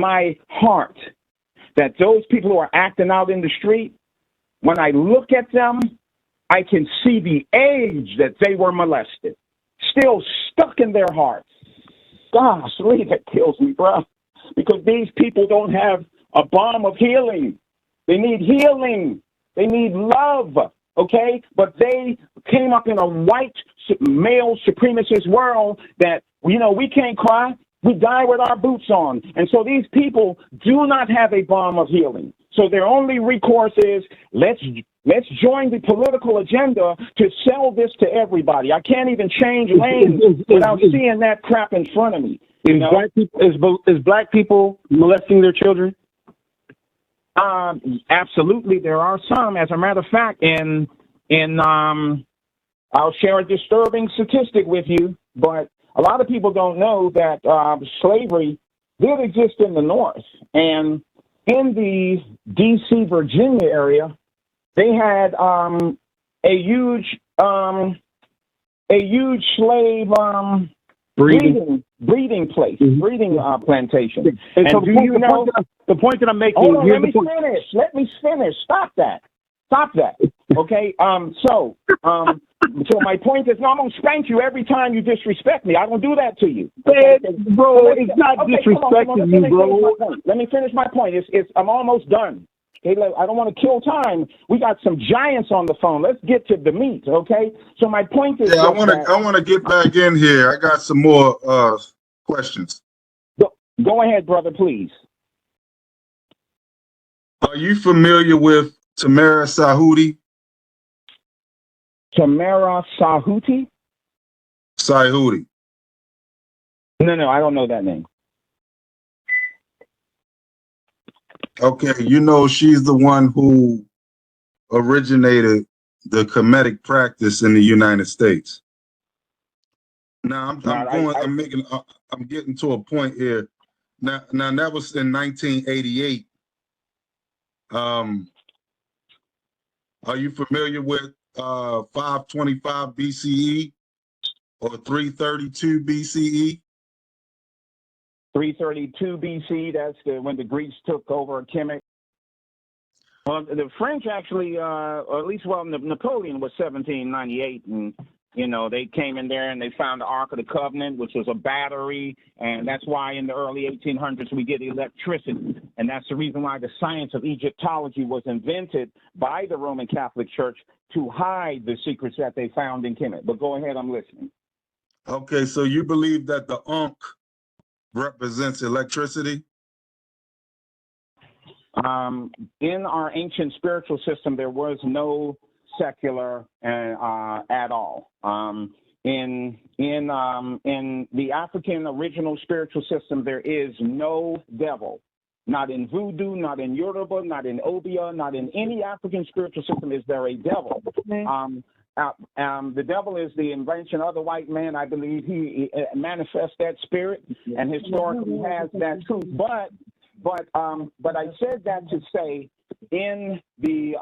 my heart that those people who are acting out in the street, when I look at them, I can see the age that they were molested, still stuck in their hearts. Gosh, really, that kills me, bro. Because these people don't have a balm of healing. They need healing. They need love, okay? But they came up in a white male supremacist world that, you know, we can't cry. We die with our boots on. And so these people do not have a balm of healing. So their only recourse is, let's join the political agenda to sell this to everybody. I can't even change lanes without seeing that crap in front of me. You know? Is black people molesting their children? Absolutely, there are some. As a matter of fact, I'll share a disturbing statistic with you, but a lot of people don't know that slavery did exist in the North. And in the D.C., Virginia area, they had a huge slave breeding place, breeding plantation. And so the point that I'm making? Hold on, let me finish. Stop that. Okay. So my point is, no, I'm gonna spank you every time you disrespect me. I don't do that to you, bro. It's not disrespecting you, bro. Let me finish my point. I'm almost done. Okay, I don't want to kill time. We got some giants on the phone. Let's get to the meat, okay? So my point is, I want to get back in here. I got some more questions. Go ahead, brother, please. Are you familiar with Tamara Sahuti? Tamara Sahuti? Sahuti. No, I don't know that name. Okay, you know she's the one who originated the Kemetic practice in the United States. Now I'm getting to a point here. Now that was in 1988. Are you familiar with 525 BCE or 332 BCE? 332 BC, that's when the Greeks took over Kemet. Well, the French actually, or at least, Napoleon was 1798, and, you know, they came in there and they found the Ark of the Covenant, which was a battery, and that's why in the early 1800s we get electricity, and that's the reason why the science of Egyptology was invented by the Roman Catholic Church to hide the secrets that they found in Kemet. But go ahead, I'm listening. Okay, so you believe that the Ankh represents electricity? In our ancient spiritual system, there was no secular at all. In the African original spiritual system, there is no devil. Not in voodoo, not in Yoruba, not in Obia, not in any African spiritual system is there a devil. The devil is the invention of the white man. I believe he manifests that spirit and historically has that truth. But I said that to say, in the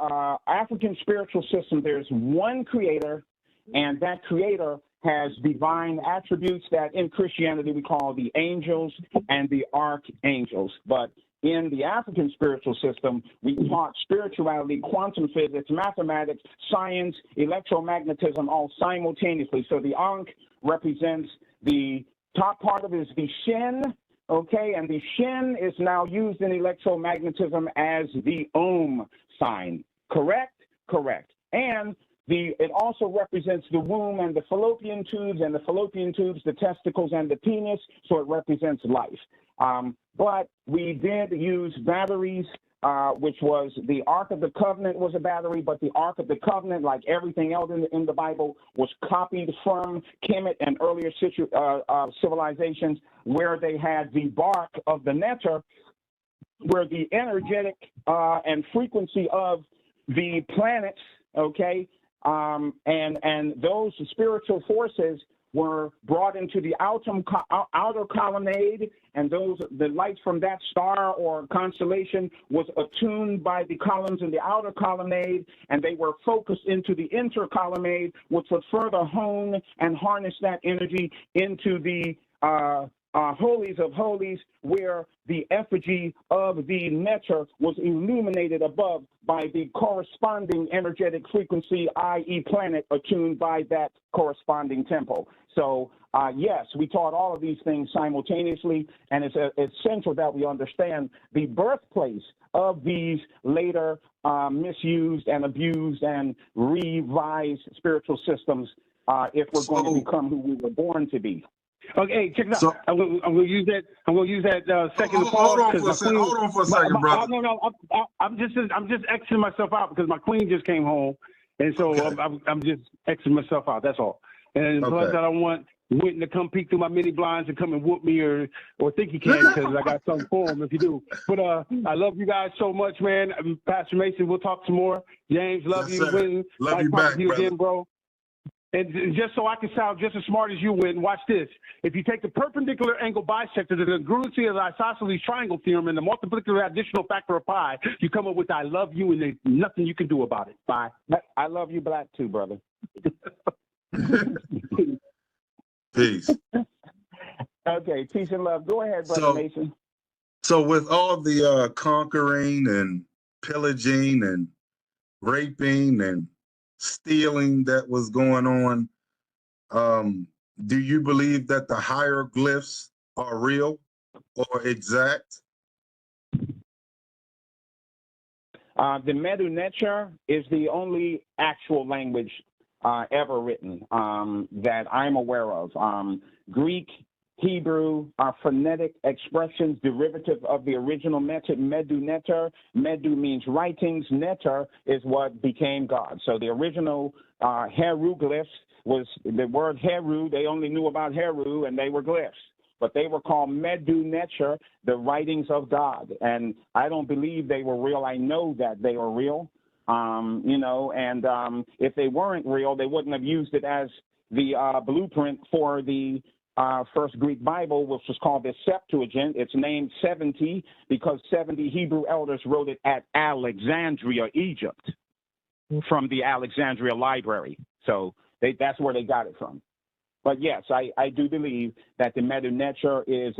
African spiritual system, there's one creator, and that creator has divine attributes that in Christianity we call the angels and the archangels. But in the African spiritual system, we taught spirituality, quantum physics, mathematics, science, electromagnetism, all simultaneously. So the Ankh represents the top part of it is the Shin, okay, and the Shin is now used in electromagnetism as the Om sign. Correct? Correct. And it also represents the womb and the fallopian tubes, and the fallopian tubes, the testicles, and the penis, so it represents life. But we did use batteries, which was the Ark of the Covenant was a battery, but the Ark of the Covenant, like everything else in the Bible, was copied from Kemet and earlier civilizations where they had the bark of the netter, where the energetic and frequency of the planets, okay, and those spiritual forces were brought into the outer colonnade, and the light from that star or constellation was attuned by the columns in the outer colonnade, and they were focused into the inter colonnade, which would further hone and harness that energy into the holies of holies, where the effigy of the Neter was illuminated above by the corresponding energetic frequency, i.e. planet, attuned by that corresponding temple. So, yes, we taught all of these things simultaneously, and it's essential that we understand the birthplace of these later misused and abused and revised spiritual systems if we're going to become who we were born to be. Okay, check it out. I'm gonna use that. I'm gonna use that second pause. Hold on for a second, brother. No. I'm just exiting myself out because my queen just came home, and so okay. I'm just exiting myself out. That's all. And plus, I don't want Winton to come peek through my mini blinds and come and whoop me or think he can, because I got something for him if you do. But I love you guys so much, man. Pastor Mason, we'll talk some more. James, love you. Winton, love you back, brother. Again, bro. And just so I can sound just as smart as you, Win, watch this. If you take the perpendicular angle bisector, the congruency of the isosceles triangle theorem, and the multiplicative additional factor of pi, you come up with I love you, and there's nothing you can do about it. Bye. I love you black too, brother. Peace. Okay, peace and love. Go ahead, Brother Mason. So with all the conquering and pillaging and raping and stealing that was going on, do you believe that the hieroglyphs are real or exact? The Medu Neter is the only actual language ever written that I'm aware of. Greek, Hebrew are phonetic expressions derivative of the original method, Medu Neter. Medu means writings. Neter is what became God. So the original hieroglyphs was the word Heru. They only knew about Heru, and they were glyphs. But they were called Medu Neter, the writings of God. And I don't believe they were real. I know that they are real. If they weren't real, they wouldn't have used it as the blueprint for the first Greek Bible, which was called the Septuagint. It's named 70 because 70 Hebrew elders wrote it at Alexandria, Egypt, from the Alexandria Library. So that's where they got it from. But yes, I do believe that the Medu Neter is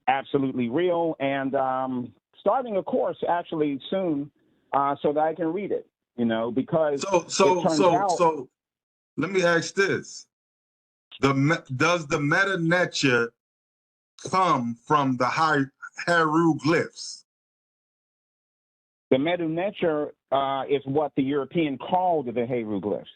absolutely real, and starting a course actually soon so that I can read it. Because so let me ask this. Does the Medu Neter come from the hieroglyphs? The Medu Neter is what the European called the hieroglyphs.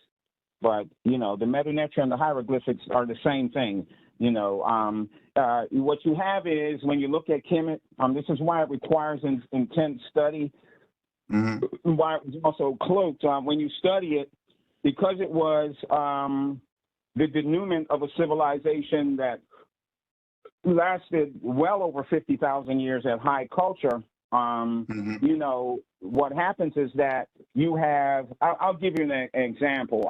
But, the Medu Neter and the hieroglyphics are the same thing. What you have is, when you look at Kemet, this is why it requires intense study. Mm-hmm. Why it was also cloaked. When you study it, because it was the denouement of a civilization that lasted well over 50,000 years at high culture, what happens is that you have, I'll give you an example.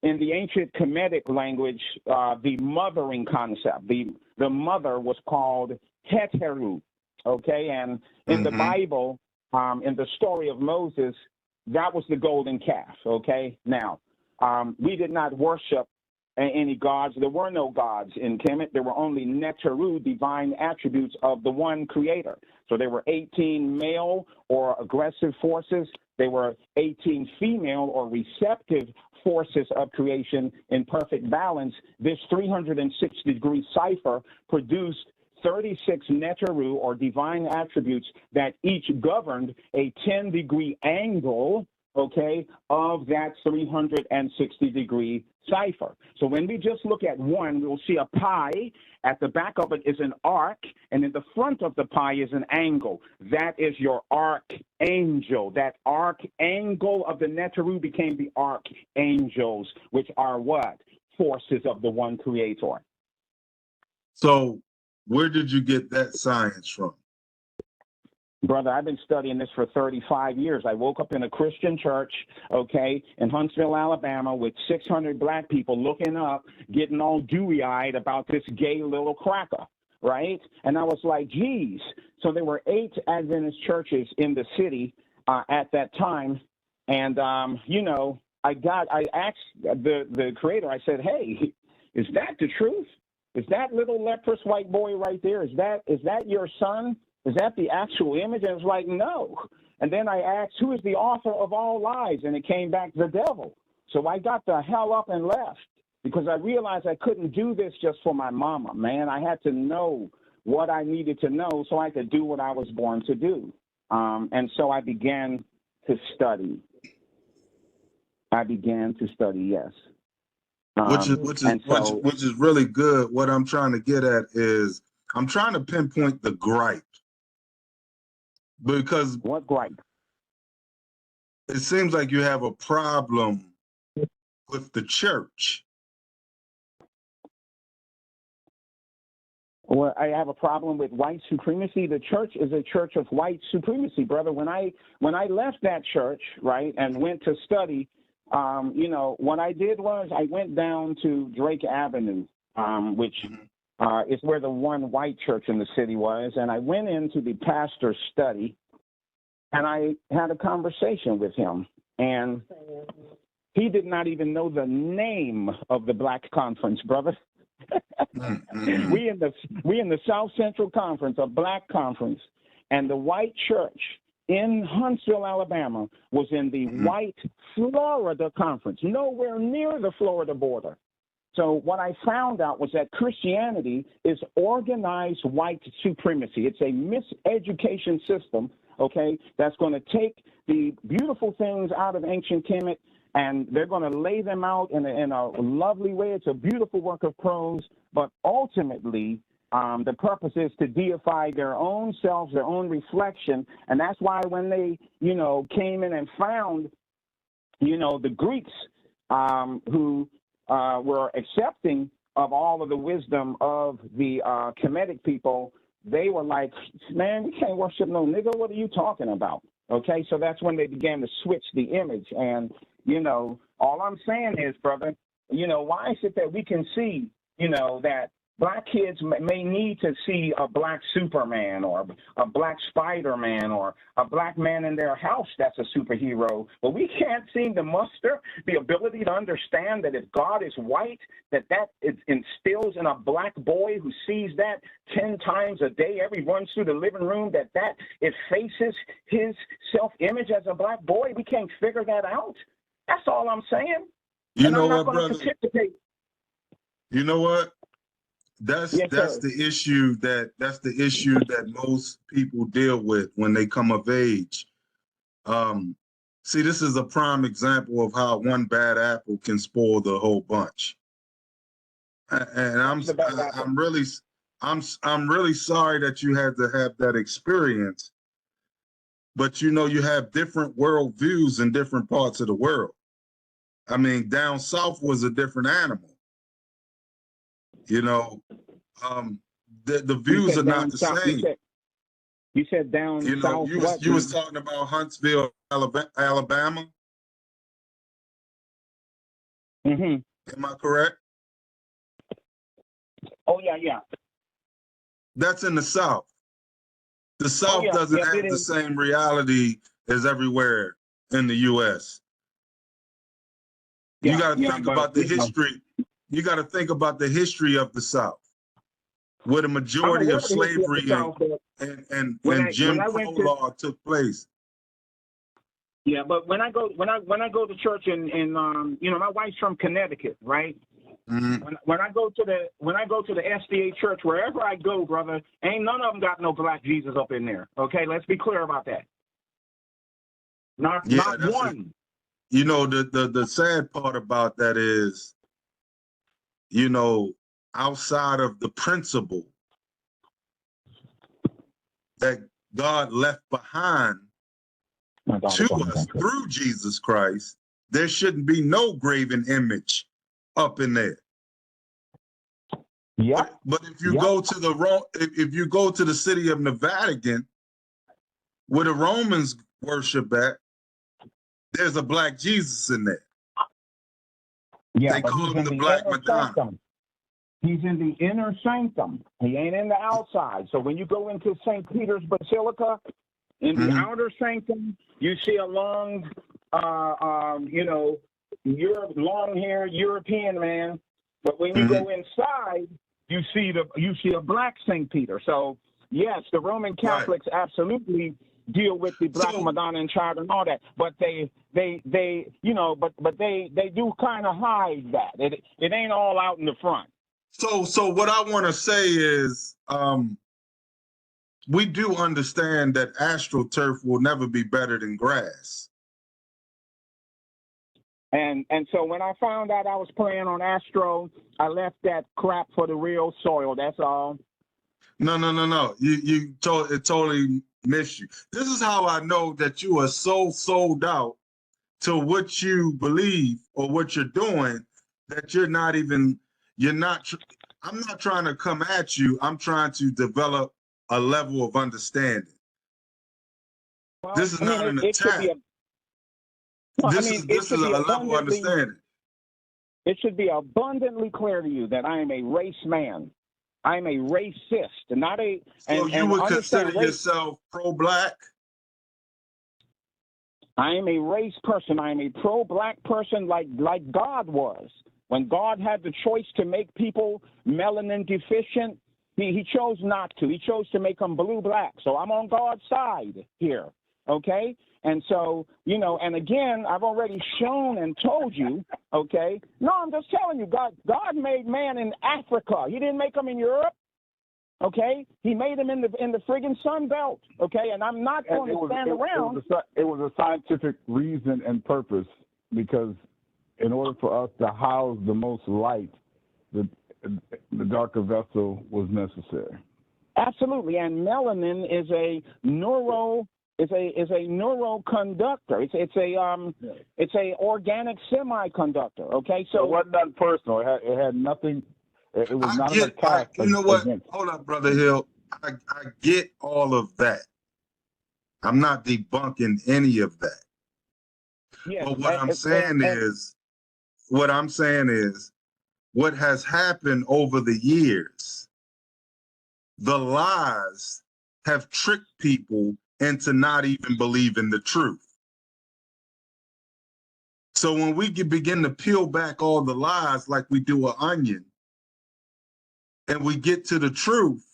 In the ancient Kemetic language, the mothering concept, the mother was called Heteru, okay? And in the Bible, in the story of Moses, that was the golden calf, okay? Now, we did not worship any gods. There were no gods in Kemet. There were only Neteru, divine attributes of the one creator. So there were 18 male or aggressive forces. There were 18 female or receptive forces of creation in perfect balance. This 360-degree cipher produced 36 Neteru, or divine attributes, that each governed a 10-degree angle, okay, of that 360-degree cipher. So when we just look at one, we'll see a pi. At the back of it is an arc, and in the front of the pi is an angle. That is your archangel. That archangel of the Neteru became the archangels, which are what? Forces of the one creator. So where did you get that science from? Brother, I've been studying this for 35 years. I woke up in a Christian church, okay, in Huntsville, Alabama, with 600 black people looking up, getting all dewy-eyed about this gay little cracker, right? And I was like, geez. So there were 8 Adventist churches in the city at that time. And, I asked the creator, I said, hey, is that the truth? is that little leprous white boy right there, is that your son? Is that the actual image? And it's like, no. And then I asked, who is the author of all lies? And it came back, the devil. So I got the hell up and left because I realized I couldn't do this just for my mama, man. I had to know what I needed to know so I could do what I was born to do. And so I began to study. Yes. Which is really good. What I'm trying to get at is I'm trying to pinpoint the gripe. Because what gripe? It seems like you have a problem with the church. Well, I have a problem with white supremacy. The church is a church of white supremacy, brother. When I left that church, right, and went to study, what I did was I went down to Drake Avenue, which is where the one white church in the city was, and I went into the pastor's study, and I had a conversation with him, and he did not even know the name of the Black Conference, brother. We in the South Central Conference, a Black conference, and the white church in Huntsville, Alabama, was in the white Florida conference, nowhere near the Florida border. So what I found out was that Christianity is organized white supremacy. It's a miseducation system, okay, that's going to take the beautiful things out of ancient Kemet, and they're going to lay them out in a lovely way. It's a beautiful work of prose, but ultimately the purpose is to deify their own selves, their own reflection, and that's why when they, came in and found, the Greeks who were accepting of all of the wisdom of the Kemetic people, they were like, man, we can't worship no nigga. What are you talking about? Okay, so that's when they began to switch the image. And, all I'm saying is, brother, why is it that we can see, that Black kids may need to see a Black Superman or a Black Spider-Man or a Black man in their house that's a superhero, but we can't seem to muster the ability to understand that if God is white, that it instills in a Black boy who sees that 10 times a day, every runs through the living room, that it faces his self-image as a Black boy. We can't figure that out. That's all I'm saying. You know what, brother? You know what? That's yes, the issue that most people deal with when they come of age. See, this is a prime example of how one bad apple can spoil the whole bunch. And I'm really sorry that you had to have that experience. But you have different worldviews in different parts of the world. I mean, down south was a different animal. The views are not the same. You said down south. You was talking about Huntsville, Alabama. Mm-hmm. Am I correct? Oh yeah. That's in the South. The South doesn't have the same reality as everywhere in the U.S. You got to think about the history. You got to think about the history of the South, where the majority of slavery and Jim Crow law took place. Yeah, but when I go to church in my wife's from Connecticut, right? Mm-hmm. When I go to the SDA church, wherever I go, brother, ain't none of them got no Black Jesus up in there. Okay, let's be clear about that. Not one. The sad part about that is, outside of the principle that God left behind to us through Jesus Christ, there shouldn't be no graven image up in there. Yeah. But if you go to the city of the Vatican, where the Romans worship at, there's a Black Jesus in there. Yeah, they call him the Black Madonna. He's in the inner sanctum. He ain't in the outside. So when you go into St. Peter's Basilica, in the outer sanctum, you see a long, long-haired European man. But when you go inside, you see a black St. Peter. So yes, the Roman Catholics absolutely deal with the Black Madonna and Child and all that, but they you know, but they do kind of hide that. It ain't all out in the front. So what I want to say is, we do understand that AstroTurf will never be better than grass. And so when I found out I was playing on Astro, I left that crap for the real soil. That's all. No. It totally missed you. This is how I know that you are so sold out to what you believe or what you're doing that I'm not trying to come at you. I'm trying to develop a level of understanding. Well, this is not an attack. This is a level of understanding. It should be abundantly clear to you that I am a race man. I'm a racist, not a. So you would consider yourself pro-black? I am a race person. I am a pro-black person like God was. When God had the choice to make people melanin deficient, he chose not to. He chose to make them blue-black. So I'm on God's side here, okay? And so, you know, and again, I've already shown and told you, okay? No, I'm just telling you, God made man in Africa. He didn't make him in Europe, okay? He made him in the friggin' Sun Belt, okay? And I'm not going to stand around. It was a scientific reason and purpose, because in order for us to house the most light, the darker vessel was necessary. Absolutely, and melanin is a neuroconductor. It's a organic semiconductor. Okay, so it wasn't nothing personal. It had nothing. It was not an attack. You know what? Hold up, Brother Hill. I get all of that. I'm not debunking any of that. Yes, but what I'm saying is, what has happened over the years, the lies have tricked people into not even believing the truth. So when we begin to peel back all the lies like we do an onion, and we get to the truth,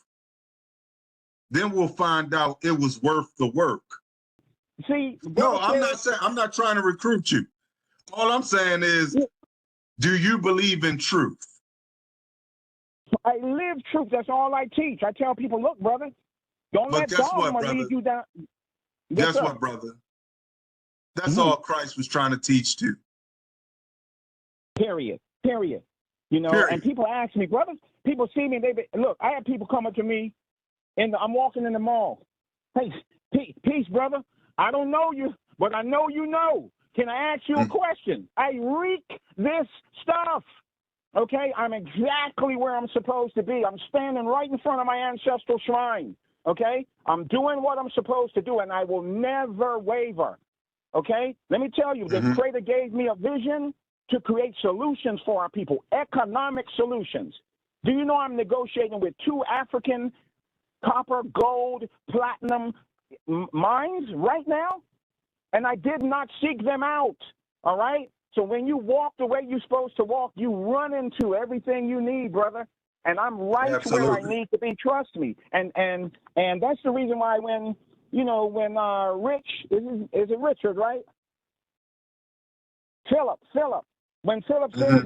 then we'll find out it was worth the work. See, no, I'm not trying to recruit you. All I'm saying is, do you believe in truth? I live truth. That's all I teach. I tell people, look, brother, don't let dogma lead you down. Guess what, brother? That's all Christ was trying to teach too. Period. You know, and people ask me, brother, people see me, look, I have people come up to me, I'm walking in the mall. Hey, peace, brother. I don't know you, but I know you know. Can I ask you a question? I reek this stuff. Okay, I'm exactly where I'm supposed to be. I'm standing right in front of my ancestral shrine. Okay, I'm doing what I'm supposed to do, and I will never waver. Okay, let me tell you, the Creator gave me a vision to create solutions for our people, economic solutions. Do you know I'm negotiating with 2 African copper, gold, platinum mines right now? And I did not seek them out, all right? So when you walk the way you're supposed to walk, you run into everything you need, brother. And I'm right where I need to be, trust me. And that's the reason why when Rich, is it Richard, right? Philip, when Philip says,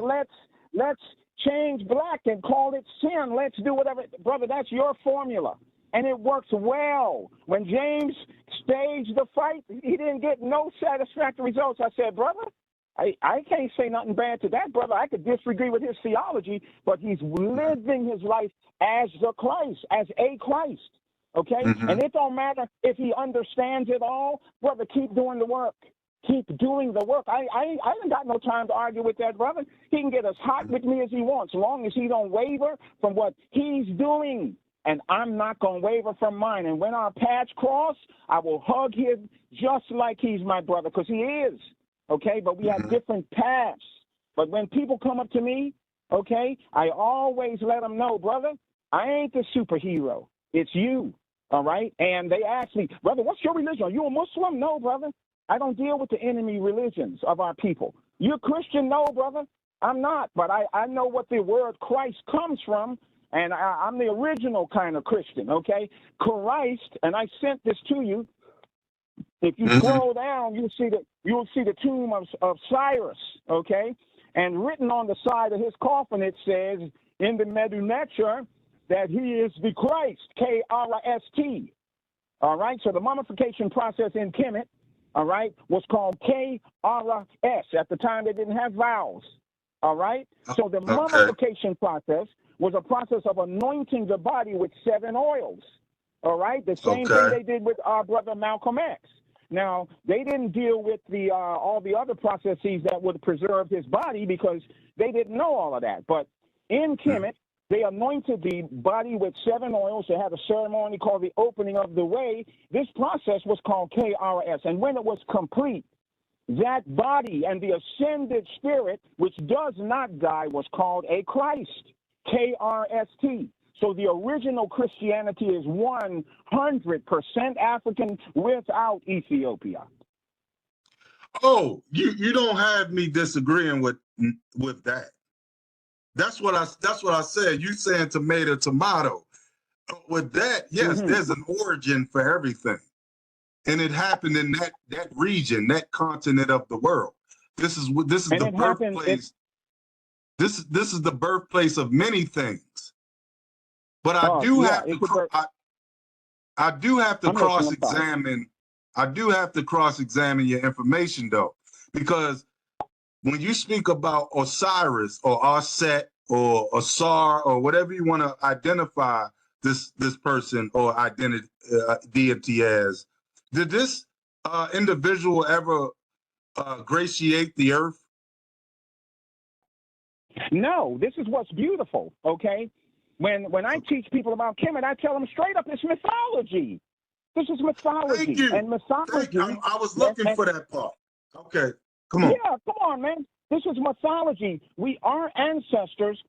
let's change black and call it sin, let's do whatever, brother, that's your formula. And it works well. When James staged the fight, he didn't get no satisfactory results. I said, brother, I can't say nothing bad to that, brother. I could disagree with his theology, but he's living his life as the Christ, as a Christ, okay? And it don't matter if he understands it all, brother, keep doing the work. Keep doing the work. I ain't got no time to argue with that, brother. He can get as hot with me as he wants, as long as he don't waver from what he's doing. And I'm not going to waver from mine. And when our paths cross, I will hug him just like he's my brother, because he is, okay? But we have different paths. But when people come up to me, okay, I always let them know, brother, I ain't the superhero. It's you, all right? And they ask me, brother, what's your religion? Are you a Muslim? No, brother. I don't deal with the enemy religions of our people. You're Christian? No, brother. I'm not. But I know what the word Christ comes from. And I'm the original kind of Christian, okay? Christ, and I sent this to you. If you scroll down, you'll see the tomb of Cyrus, okay? And written on the side of his coffin, it says in the Medunetter that he is the Christ, K-R-I-S-T. All right, so the mummification process in Kemet, all right, was called K-R-I-S. At the time, they didn't have vowels, all right? So the mummification process was a process of anointing the body with 7 oils, all right? The same thing they did with our brother Malcolm X. Now, they didn't deal with the all the other processes that would preserve his body because they didn't know all of that. But in Kemet, they anointed the body with 7 oils. They had a ceremony called the opening of the way. This process was called KRS. And when it was complete, that body and the ascended spirit, which does not die, was called a Christ, KRST. So the original Christianity is 100% African without Ethiopia. Oh, you don't have me disagreeing with that. That's what I said. You saying tomato. With that, yes, there's an origin for everything. And it happened in that region, that continent of the world. This is the birthplace. This is the birthplace of many things. But I do have to cross-examine. I do have to cross-examine your information though, because when you speak about Osiris or Aset or Asar or whatever you want to identify this person or deity as, did this individual ever gratiate the earth? No, this is what's beautiful, okay? When I teach people about Kemet, I tell them straight up, it's mythology. This is mythology. Thank you. And mythology. I was looking for that part. Okay, come on. Yeah, come on, man. This is mythology. Our ancestors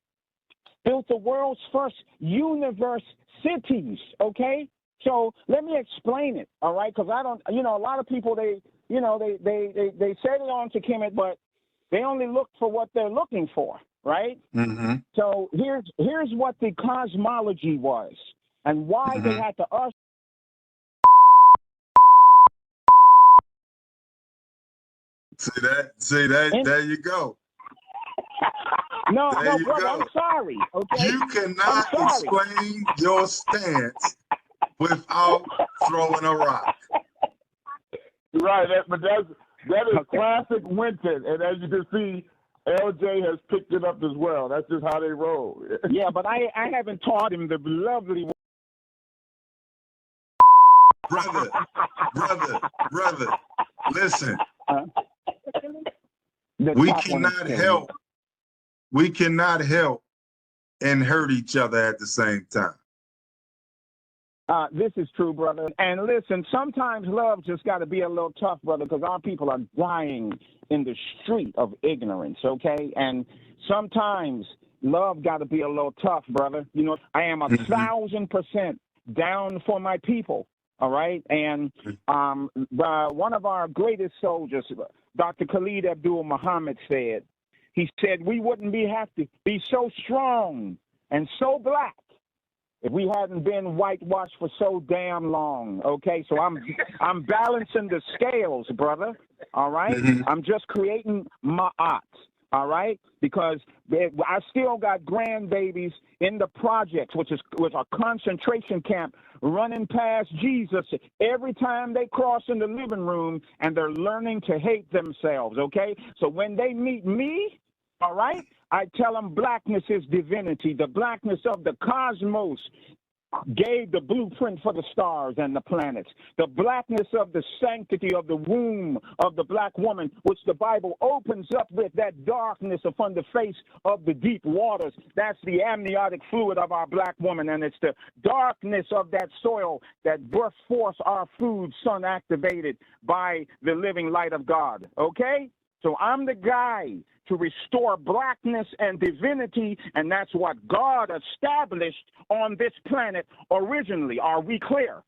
built the world's first universe cities, okay? So let me explain it, all right? Because I don't, a lot of people, they say they're on to Kemet, but they only look for what they're looking for, right? So here's what the cosmology was and why they had to usher. See that, there you go. No, brother, I'm sorry, okay? You cannot explain your stance without throwing a rock. Right, but that is classic Winton, and as you can see, LJ has picked it up as well. That's just how they roll. Yeah, but I haven't taught him the lovely. Brother, listen. We cannot help and hurt each other at the same time. This is true, brother. And listen, sometimes love just got to be a little tough, brother, because our people are dying in the street of ignorance, okay? And sometimes love got to be a little tough, brother. I am 1,000% down for my people, all right? And one of our greatest soldiers, Dr. Khalid Abdul Muhammad, said, we wouldn't have to be so strong and so black if we hadn't been whitewashed for so damn long, okay? So I'm balancing the scales, brother, all right? I'm just creating ma'at, all right? Because I still got grandbabies in the projects, which was a concentration camp, running past Jesus every time they cross in the living room, and they're learning to hate themselves, okay? So when they meet me, all right, I tell them blackness is divinity. The blackness of the cosmos gave the blueprint for the stars and the planets. The blackness of the sanctity of the womb of the black woman, which the Bible opens up with, that darkness upon the face of the deep waters. That's the amniotic fluid of our black woman, and it's the darkness of that soil that birth forth our food, sun activated by the living light of God, okay? So I'm the guy to restore blackness and divinity, and that's what God established on this planet originally. Are we clear?